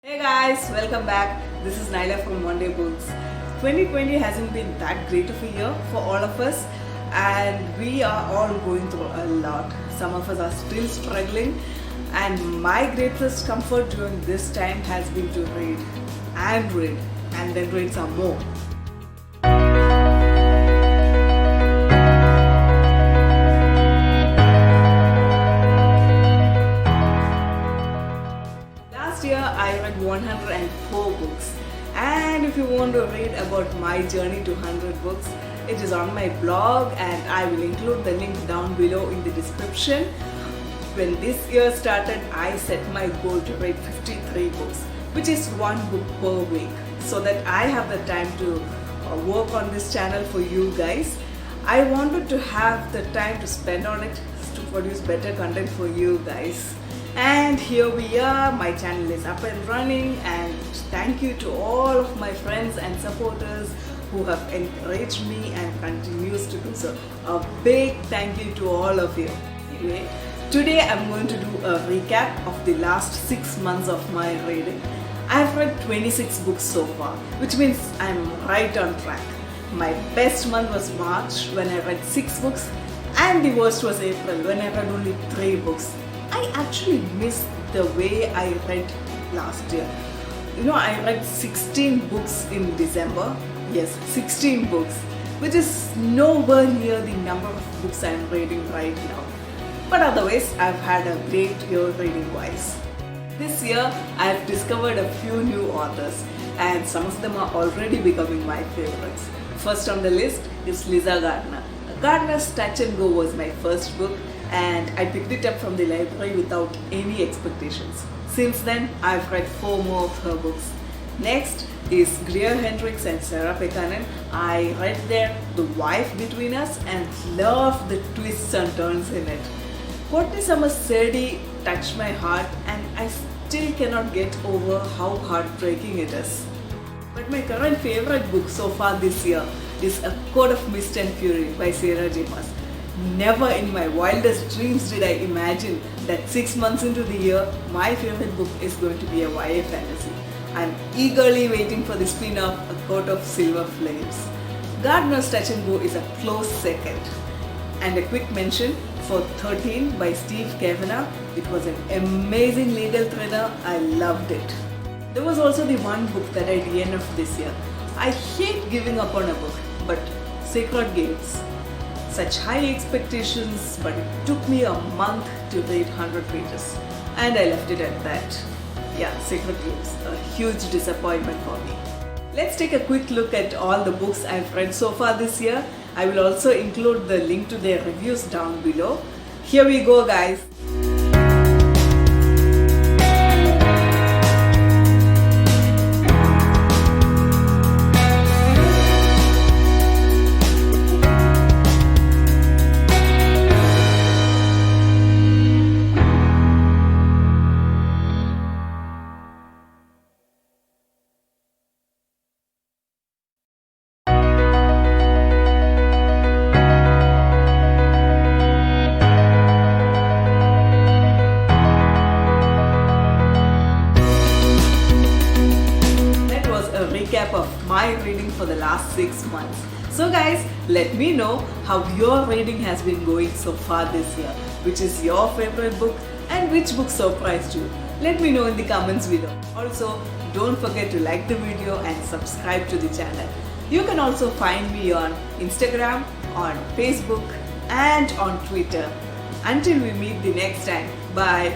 Hey guys, welcome back. This is Naila from One Day Books. 2020 hasn't been that great of a year for all of us, and we are all going through a lot. Some of us are still struggling, and my greatest comfort during this time has been to read and then read some more. Last year I read 104 books, and if you want to read about my journey to 100 books, it is on my blog and I will include the link down below in the description. When this year started, I set my goal to read 53 books, which is one book per week, so that I have the time to work on this channel for you guys. I wanted to have the time to spend on it to produce better content for you guys. And here we are, my channel is up and running, and thank you to all of my friends and supporters who have encouraged me and continues to do so. A big thank you to all of you. Anyway, today I'm going to do a recap of the last 6 months of my reading. I've read 26 books so far, which means I'm right on track. My best month was March when I read 6 books, and the worst was April when I read only 3 books. I actually missed the way I read last year. I read 16 books in December. Yes, 16 books, which is nowhere near the number of books I'm reading right now. But otherwise, I've had a great year reading wise. This year, I've discovered a few new authors, and some of them are already becoming my favorites. First on the list is Liza Gardner. Gardner's Touch and Go was my first book, and I picked it up from the library without any expectations. Since then, I've read 4 more of her books. Next is Greer Hendricks and Sarah Pekkanen. I read The Wife Between Us and loved the twists and turns in it. Courtney Summers' Sadie touched my heart, and I still cannot get over how heartbreaking it is. But my current favorite book so far this year is A Code of Mist and Fury by Sarah J. Maas. Never in my wildest dreams did I imagine that 6 months into the year, my favorite book is going to be a YA fantasy. I'm eagerly waiting for the spin-off, A Court of Silver Flames. Gardner's Touch and Go is a close second. And a quick mention for 13 by Steve Kavanagh. It was an amazing legal thriller. I loved it. There was also the one book that I DNF'd this year. I hate giving up on a book, but Sacred Games. Such high expectations, but it took me a month to read 100 pages, and I left it at that. Yeah, Sacred Games, a huge disappointment for me. Let's take a quick look at all the books I've read so far this year. I will also include the link to their reviews down below. Here we go, guys. Recap of my reading for the last 6 months. So guys, let me know how your reading has been going so far this year. Which is your favorite book and which book surprised you? Let me know in the comments below. Also, don't forget to like the video and subscribe to the channel. You can also find me on Instagram, on Facebook and on Twitter. Until we meet the next time, bye.